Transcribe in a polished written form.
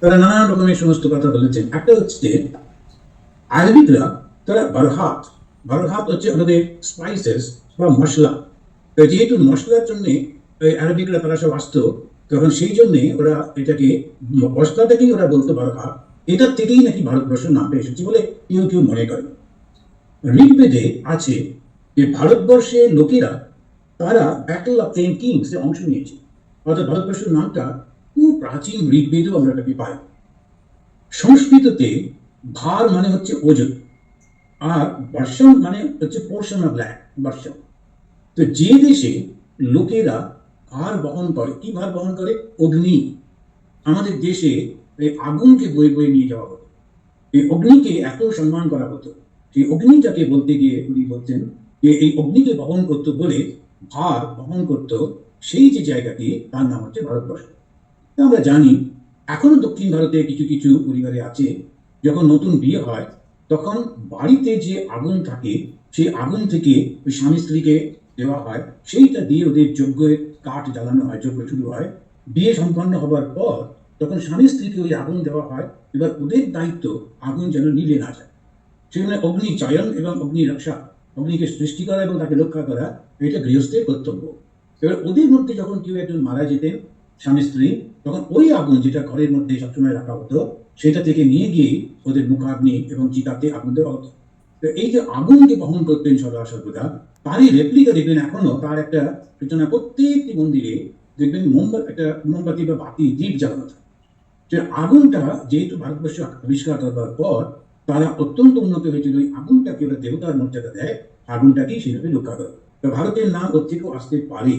তারা নানান রকমের সমস্ত কথা বলেছেন। একটা হচ্ছে আরবিকরা, তারা বারহাত, বারহাত হচ্ছে আমাদের স্পাইসেস বা মশলা। তো যেহেতু মশলার জন্যে আরবিকরা তারা সব আসতো, তখন সেই জন্যে ওরা এটাকে মশলাটাকেই ওরা বলতো বারহাত। এটার থেকেই নাকি ভারতবর্ষের নামটা এসেছে বলে কেউ কেউ মনে করে। ঋগ্বেদে আছে যে ভারতবর্ষের লোকেরা তারা ব্যাটল অফ 10 কিংস এ অংশ নিয়েছে। অর্থাৎ ভারতবর্ষের নামটা খুব প্রাচীন ঋগ্বেদেও আমরা এটাকে পাই। সংস্কৃততে ভার মানে হচ্ছে ওজন, আর বর্ষম মানে হচ্ছে পোর্শন অফ ল্যান্ড, বর্ষম। তো যে দেশে লোকেরা ভার বহন করে, কি ভার বহন করে? অগ্নি। আমাদের দেশে এই আগুনকে বয়ে বয়ে নিয়ে যাওয়া হতো, এই অগ্নিকে এত সম্মান করা হতো। সেই অগ্নিটাকে বলতে গিয়ে উনি বলছেন যে এই অগ্নিকে বহন করতো বলে ভার বহন করত সেই যে জায়গাটি, তার নাম হচ্ছে ভারতবর্ষ। আমরা জানি এখনো দক্ষিণ ভারতে কিছু কিছু পরিবারে আছে, যখন নতুন বিয়ে হয় তখন বাড়িতে যে আগুন থাকে সেই আগুন থেকে ওই স্বামী স্ত্রীকে দেওয়া হয়, সেইটা দিয়ে ওদের যজ্ঞের কাঠ জ্বালানো হয়, যজ্ঞ শুরু হয়। বিয়ে সম্পন্ন হবার পর তখন স্বামী স্ত্রীকে ওই আগুন দেওয়া হয়। এবার ওদের দায়িত্ব আগুন যেন নিভে না যায়, সেখানে অগ্নি চয়ন এবং অগ্নি রক্ষা, অগ্নিকে সৃষ্টি করা এবং তাকে রক্ষা করা, এটা গৃহস্থের কর্তব্য। এবার ওদের মধ্যে যখন কেউ একজন মারা যেতেন, স্বামী স্ত্রী, তখন ওই আগুন যেটা ঘরের মধ্যে সবসময় রাখা হতো, সেটা থেকে নিয়ে গিয়ে ওদের মুখাগ্নি এবং চিতাতে আগুন দেওয়া হতো। তো এই যে আগুনকে বহন করতেন সদা সর্বদা, তারই রেপ্লিকা দেখবেন এখনো, তার একটা সূচনা প্রত্যেকটি মন্দিরে দেখবেন একটা মোমবাতি বা বাতি দীপ জ্বালানো থাকে। যে আগুনটা যেহেতু ভারতবর্ষ আবিষ্কার করবার পর তারা অত্যন্ত উন্নত হয়েছিল, ওই আগুনটাকে ওরা দেবতার মর্যাদা দেয়, আগুনটাকেই সেভাবে রক্ষা করে। তো ভারতের নাম ওর থেকেও আসতে পারে।